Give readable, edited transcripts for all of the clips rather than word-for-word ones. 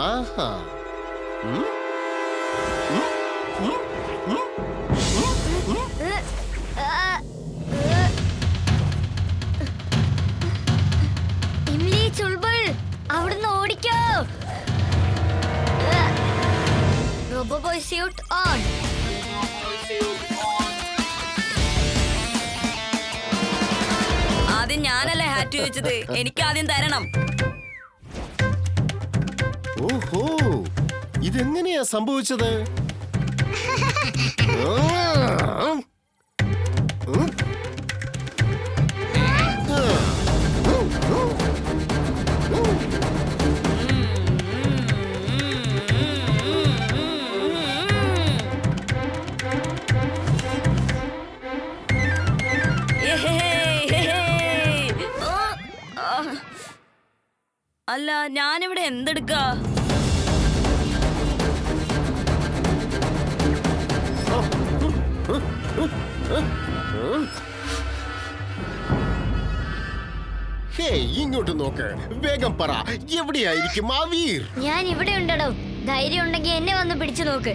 ആഹാ. ഇംലി ചുൾബുൾ അവിടുന്ന് ഓടിക്കോ. റോബോബോയ് suit on. ആദ്യം ഞാനല്ലേ ഹാറ്റ് ചോദിച്ചത്, എനിക്ക് ആദ്യം തരണം. ഓഹോ, ഇതെങ്ങനെയാ സംഭവിച്ചത്? അല്ല, ഞാനിവിടെ എന്തെടുക്ക? ഇങ്ങോട്ട് നോക്ക്, വേഗം പറ, എവിടെയായിരിക്കും ആ വീർ? ഞാൻ ഇവിടെ ഉണ്ടോ. ധൈര്യം ഉണ്ടെങ്കിൽ എന്നെ വന്ന് പിടിച്ചു നോക്ക്.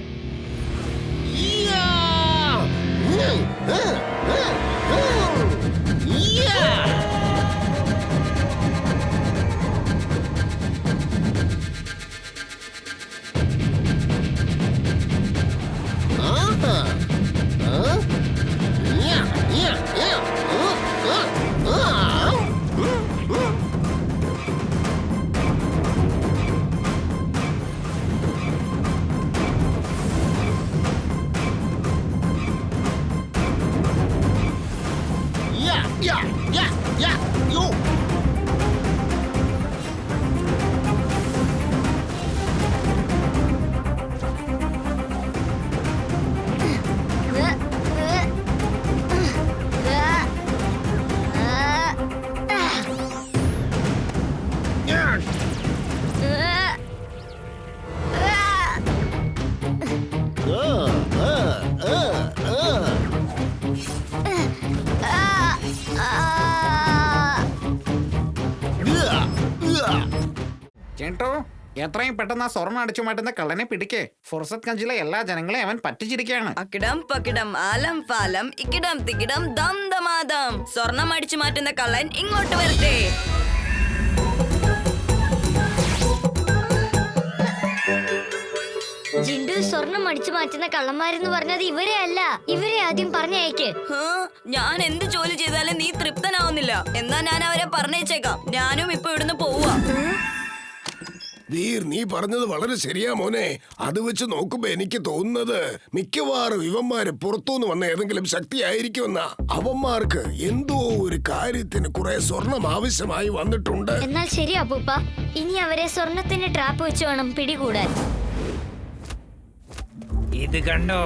ചേട്ടോ, എത്രയും പെട്ടെന്ന് ആ സ്വർണ്ണം അടിച്ചു മാറ്റുന്ന കള്ളനെ പിടിക്കേ. ഫുർസത് ഗഞ്ചിലെ എല്ലാ ജനങ്ങളെയും അവൻ പറ്റിച്ചിരിക്കുകയാണ്. അക്കിടം പക്കിടം ആലം ഫാലം ഇക്കിടം തിക്കിടം ദം ദമാദം. സ്വർണം അടിച്ചു മാറ്റുന്ന കള്ളൻ ഇങ്ങോട്ട് വരട്ടെ. ജിണ്ടു, സ്വർണം അടിച്ചു മാറ്റുന്ന കള്ളന്മാരെന്ന് പറഞ്ഞത് ഇവരെ അല്ല. ഇവരെ ആദ്യം പറഞ്ഞയക്ക്. ഞാൻ എന്ത് ജോലി ചെയ്താലും നീ തൃപ്തനാവുന്നില്ല. എന്നാ ഞാൻ അവരെ പറഞ്ഞേച്ചേക്കാം. ഞാനും ഇപ്പൊ ഇവിടുന്ന് പോവാ. വീർ, നീ പറഞ്ഞത് വളരെ ശരിയാ മോനെ. അത് വെച്ച് നോക്കുമ്പോ എനിക്ക് തോന്നുന്നത് മിക്കവാറും ഇവന്മാര് പുറത്തുനിന്ന് വന്ന ഏതെങ്കിലും ശക്തി ആയിരിക്കുമെന്നാ. അവന്മാർക്ക് എന്തോ ഒരു കാര്യത്തിന് കുറെ സ്വർണം ആവശ്യമായി വന്നിട്ടുണ്ട്. എന്നാൽ ശരി അപ്പൂപ്പ, ഇനി അവരെ സ്വർണത്തിന് ട്രാപ്പ് വെച്ച് വേണം പിടികൂടാൻ. ഇത് കണ്ടോ,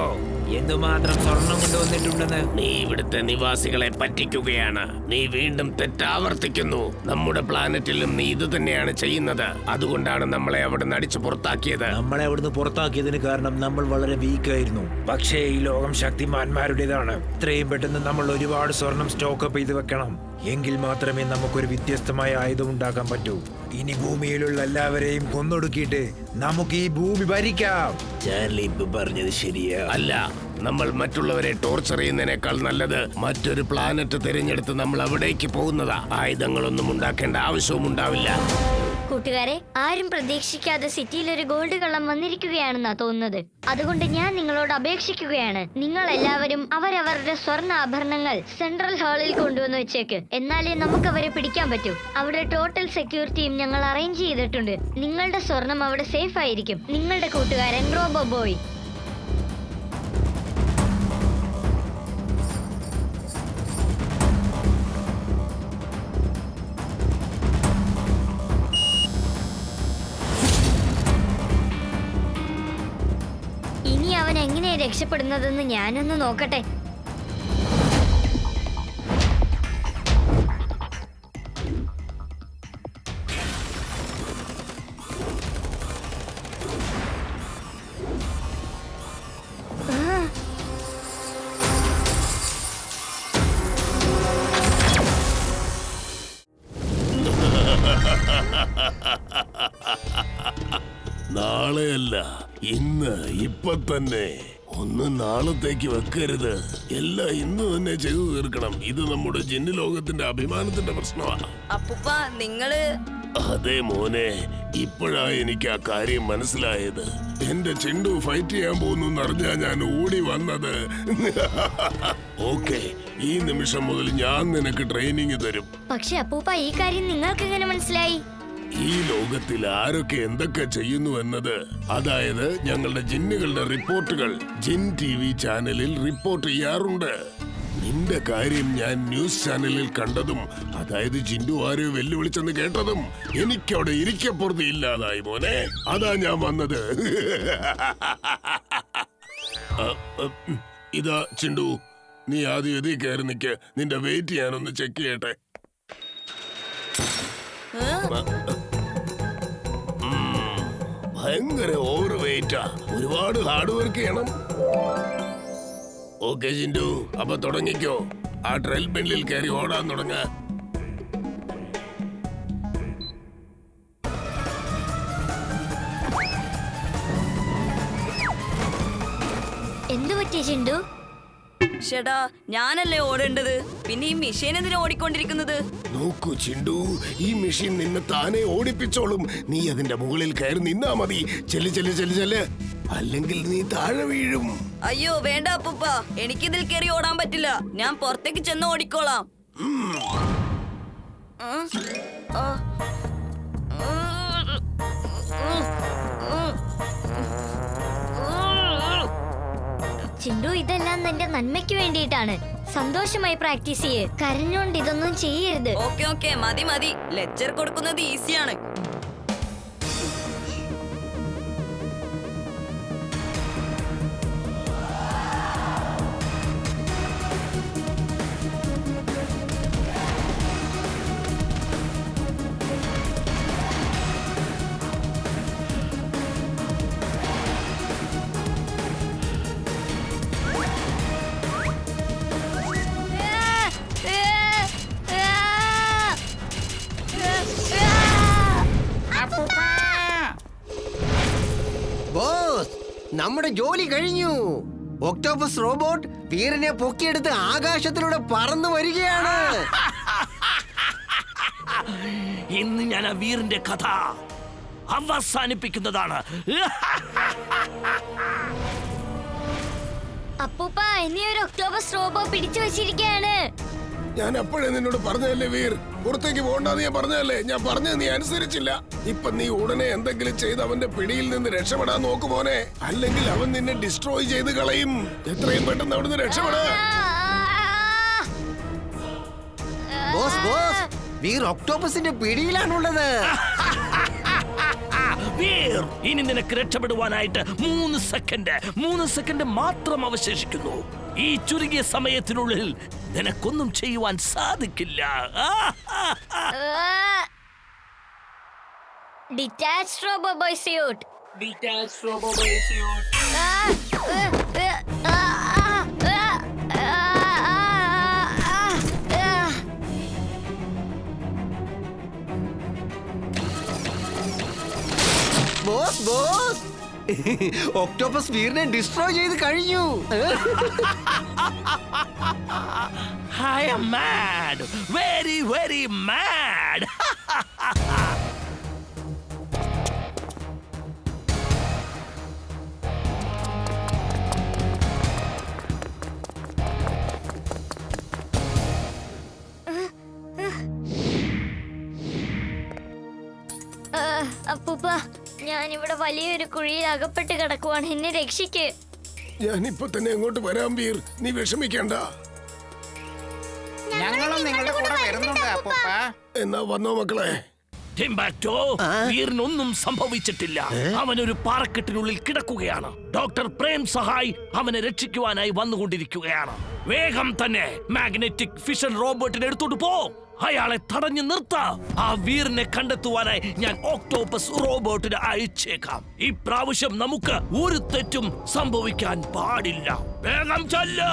എന്തുമാത്രം സ്വർണം കൊണ്ടുവന്നിട്ടുണ്ടെന്ന്. നീ ഇവിടുത്തെ നിവാസികളെ പറ്റിക്കുകയാണ്. നീ വീണ്ടും തെറ്റാവർത്തിക്കുന്നു. നമ്മുടെ പ്ലാനറ്റിലും നീ ഇത് തന്നെയാണ് ചെയ്യുന്നത്. അതുകൊണ്ടാണ് നമ്മളെ അവിടെ നിന്ന് അടിച്ചു പുറത്താക്കിയത്. നമ്മളെ അവിടുന്ന് പുറത്താക്കിയതിന് കാരണം നമ്മൾ വളരെ വീക്കായിരുന്നു. പക്ഷേ ഈ ലോകം ശക്തിമാന്മാരുടേതാണ്. ഇത്രയും പെട്ടെന്ന് നമ്മൾ ഒരുപാട് സ്വർണം സ്റ്റോക്കപ്പ് ചെയ്ത് വെക്കണം. എങ്കിൽ മാത്രമേ നമുക്കൊരു വ്യത്യസ്തമായ ആയുധം ഉണ്ടാക്കാൻ പറ്റൂ. ഇനി ഭൂമിയിലുള്ള എല്ലാവരെയും കൊന്നൊടുക്കിയിട്ട് നമുക്ക് ഈ ഭൂമി ഭരിക്കാം. ചാർലി ഇപ്പൊ പറഞ്ഞത് ശരിയാ. അല്ല, നമ്മൾ മറ്റുള്ളവരെ ടോർച്ചർ ചെയ്യുന്നതിനേക്കാൾ നല്ലത് മറ്റൊരു പ്ലാനറ്റ് തിരഞ്ഞെടുത്ത് നമ്മൾ അവിടേക്ക് പോകുന്നതാ. ആയുധങ്ങളൊന്നും ഉണ്ടാക്കേണ്ട ആവശ്യവും ഉണ്ടാവില്ല. കൂട്ടുകാരെ, ആരും പ്രതീക്ഷിക്കാതെ സിറ്റിയിൽ ഒരു ഗോൾഡ് കള്ളം വന്നിരിക്കുകയാണെന്നാ തോന്നുന്നത്. അതുകൊണ്ട് ഞാൻ നിങ്ങളോട് അപേക്ഷിക്കുകയാണ്, നിങ്ങൾ എല്ലാവരും അവരവരുടെ സ്വർണ്ണ ആഭരണങ്ങൾ സെൻട്രൽ ഹാളിൽ കൊണ്ടുവന്ന് വെച്ചേക്ക്. എന്നാലേ നമുക്ക് അവരെ പിടിക്കാൻ പറ്റൂ. അവിടെ ടോട്ടൽ സെക്യൂരിറ്റിയും ഞങ്ങൾ അറേഞ്ച് ചെയ്തിട്ടുണ്ട്. നിങ്ങളുടെ സ്വർണം അവിടെ സേഫ് ആയിരിക്കും. നിങ്ങളുടെ കൂട്ടുകാരൻ റോബോബോയ്. ഇനി അവൻ എങ്ങനെയാ രക്ഷപ്പെടുന്നതെന്ന് ഞാനൊന്ന് നോക്കട്ടെ. നാളെയല്ല, ഇന്ന്, ഇപ്പൊ തന്നെ. ഒന്നും നാളത്തേക്ക് വെക്കരുത്. എല്ലാം ഇന്ന് തന്നെ ചെയ്തു തീർക്കണം. ഇത് നമ്മുടെ ജിന്ന് ലോകത്തിന്റെ അഭിമാനത്തിന്റെ പ്രശ്നമാണ്. അപ്പൂപ്പ നിങ്ങള് അതെ മോനെ, ഇപ്പോഴാ എനിക്ക് ആ കാര്യം മനസ്സിലായത്. എന്റെ ചിണ്ടു ഫൈറ്റ് ചെയ്യാൻ പോകുന്നു അറിഞ്ഞാ ഞാൻ ഓടി വന്നത്. ഓക്കെ, ഈ നിമിഷം മുതൽ ഞാൻ നിനക്ക് ട്രെയിനിങ് തരും. പക്ഷെ അപ്പൂപ്പ, ഈ കാര്യം നിങ്ങൾക്ക് എങ്ങനെ മനസ്സിലായി? ഈ ലോകത്തിൽ ആരൊക്കെ എന്തൊക്കെ ചെയ്യുന്നു എന്നത്, അതായത് ഞങ്ങളുടെ ജിന്നുകളുടെ റിപ്പോർട്ടുകൾ ജിൻ TV ചാനലിൽ റിപ്പോർട്ട് ചെയ്യാറുണ്ട്. നിന്റെ കാര്യം ഞാൻ ന്യൂസ് ചാനലിൽ കണ്ടതും, അതായത് ജിൻഡു ആരെയോ വെല്ലുവിളിച്ചെന്ന് കേട്ടതും എനിക്കവിടെ ഇരിക്കപ്പുറത്ത് ഇല്ലാതായി മോനെ. അതാ ഞാൻ വന്നത്. ഇതാ ചിണ്ടു, നീ ആദ്യം എതി കയറി നിൽക്ക്. നിന്റെ വെയിറ്റ് ഞാനൊന്ന് ചെക്ക് ചെയ്യട്ടെ. ഭയങ്കര ഓവർ വെയിറ്റാ. ഒരുപാട് ഹാർഡ് വർക്ക് ചെയ്യണം. ഓക്കെ ജിൻഡു, അപ്പൊ തുടങ്ങിക്കോ. ആ ട്രെയിൽ ബെൻഡിൽ കയറി ഓടാൻ തുടങ്ങ. എന്തു പറ്റി ചിണ്ടു? ഷെടാ, ഞാനല്ലേ ഓടേണ്ടത്, പിന്നെ ഈ മെഷീൻ എന്തിനാ ഓടിക്കൊണ്ടിരിക്കുന്നത്? നോക്കൂ ചിണ്ടു, ഈ മെഷീൻ നിന്നെ താനെ ഓടിപ്പിച്ചോളും. നീ അതിന്റെ മുകളിൽ കയറി നിന്നാ മതി. ചെല്ല്, അല്ലെങ്കിൽ നീ താഴെ വീഴും. അയ്യോ വേണ്ട അപ്പൂപ്പ, എനിക്കിതിൽ കയറി ഓടാൻ പറ്റില്ല. ഞാൻ പുറത്തേക്ക് ചെന്ന് ഓടിക്കോളാം. ചിണ്ടു, ഇതെല്ലാം നിന്റെ നന്മയ്ക്ക് വേണ്ടിയിട്ടാണ്. സന്തോഷമായി പ്രാക്ടീസ് ചെയ്യ്. കരഞ്ഞോണ്ട് ഇതൊന്നും ചെയ്യരുത്. ഓക്കെ മതി. ലെക്ചർ കൊടുക്കുന്നത് ഈസിയാണ്. ബോസ്, നമ്മുടെ ജോലി കഴിഞ്ഞു. ഒക്ടോപസ് റോബോട്ട് വീരനെ പൊക്കിയെടുത്ത് ആകാശത്തിലൂടെ പറന്നു വരികയാണ്. ഇന്ന് ഞാൻ ആ വീറിന്റെ കഥ അവസാനിപ്പിക്കുന്നതാണ്. അപ്പൂപ്പ, എന്നെ ഒരു ഒക്ടോപസ് റോബോ പിടിച്ചു വെച്ചിരിക്കുകയാണ്. ഞാൻ അപ്പോഴേ നിന്നോട് പറഞ്ഞതല്ലേ വീർ, പുറത്തേക്ക് പോകണ്ടെന്ന് ഞാൻ പറഞ്ഞതല്ലേ. ഞാൻ പറഞ്ഞത് നീ അനുസരിച്ചില്ല. ഇപ്പൊ നീ ഉടനെ എന്തെങ്കിലും ചെയ്ത് അവന്റെ പിടിയിൽ നിന്ന് രക്ഷപ്പെടാൻ നോക്കു മോനെ, അല്ലെങ്കിൽ അവൻ നിന്നെ ഡിസ്ട്രോയ് ചെയ്ത് കളയും. എത്രയും പെട്ടെന്ന് അവിടുന്ന് രക്ഷപ്പെടാ. ബോസ്, വീർ ഒക്ടോപസിന്റെ പിടിയിലാണുള്ളത്. വീർ, ഇനി നിനക്ക് രക്ഷപ്പെടുവാനായിട്ട് 3 സെക്കൻഡ് മാത്രം അവശേഷിക്കുന്നു. ഈ ചുരുങ്ങിയ സമയത്തിനുള്ളിൽ നിനക്കൊന്നും ചെയ്യുവാൻ സാധിക്കില്ല. Detached robo boy suit. Boss, octopus വീറിനെ ഡിസ്ട്രോയ് ചെയ്ത് കഴിഞ്ഞു. I am mad, very mad. അപ്പൂപ്പ, ഞാനിവിടെ വലിയൊരു കുഴിയിൽ അകപ്പെട്ട് കിടക്കുവാണ്. എന്നെ രക്ഷിക്ക്. ഞാനിപ്പൊ തന്നെ അങ്ങോട്ട് വരാം വീർ, നീ വിഷമിക്കണ്ട. ഞങ്ങളും നിങ്ങളുടെ കൂടെ വരുന്നുണ്ട് അപ്പൂപ്പ. എന്നാ വന്നോ മക്കളെ. ടിംബാക്ടോ, വീറിനൊന്നും സംഭവിച്ചിട്ടില്ല. അവനൊരു പാറക്കെട്ടിനുള്ളിൽ കിടക്കുകയാണ്. ഡോക്ടർ പ്രേം സഹായ് അവനെ രക്ഷിക്കുവാനായി വന്നുകൊണ്ടിരിക്കുകയാണ്. വേഗം തന്നെ മാഗ്നറ്റിക് ഫിഷൻ റോബോട്ടിനെ എടുത്തോട്ട് പോ. അയാളെ തടഞ്ഞു നിർത്ത. ആ വീറിനെ കണ്ടെത്തുവാനായി ഞാൻ ഓക്ടോപസ് റോബോട്ടിനെ അയച്ചേക്കാം. ഈ പ്രാവശ്യം നമുക്ക് ഒരു തെറ്റും സംഭവിക്കാൻ പാടില്ല. വേഗം ചെല്ല്.